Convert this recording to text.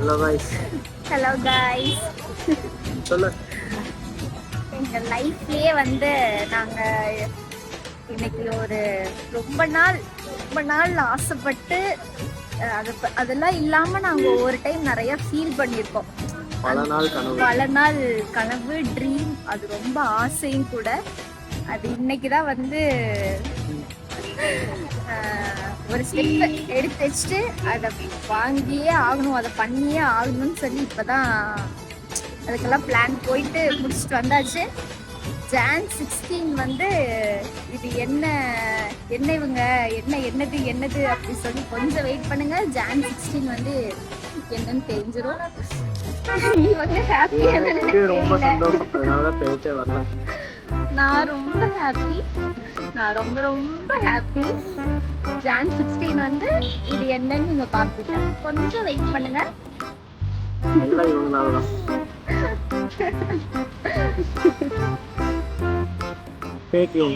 Hello guys. Hello guys. சொல்லு. எங்க லைஃப்லயே வந்து நாங்க இன்னைக்கு ஒரு ரொம்ப நாள் ஆசைப்பட்டு அதெல்லாம் இல்லாம நாங்க ஒரு டைம் நிறைய ஃபீல் பண்ணியிருக்கோம். பல நாள் கனவு ட்ரீம், அது ரொம்ப ஆசையும் கூட. அது இன்னைக்குதான் வந்து ஒரு ஸ்டெப் எடுத்து வச்சுட்டு அதை வாங்கியே ஆகணும், அதை பண்ணியே ஆகணும்னு சொல்லி இப்பதான் அதுக்கெல்லாம் பிளான் போயிட்டு முடிச்சுட்டு வந்தாச்சு. ஜான் 16 வந்து இது என்ன இவங்க என்னது அப்படி சொல்லி கொஞ்சம் வெயிட் பண்ணுங்க. ஜான் 16 வந்து என்னன்னு தெரிஞ்சிடும். இவங்க ஹாப்பியா ரொம்ப சந்தோஷம். அதனால பேச்சே வரல. நான் ரொம்ப ஹாப்பி. ரொம்ப ஹாப்பி. ஜான் 16 வந்து இது என்னன்னு நீங்க பார்த்துட்டு கொஞ்சம் வெயிட் பண்ணுங்க. எல்லாம் இவங்கனாலதான். Fake you.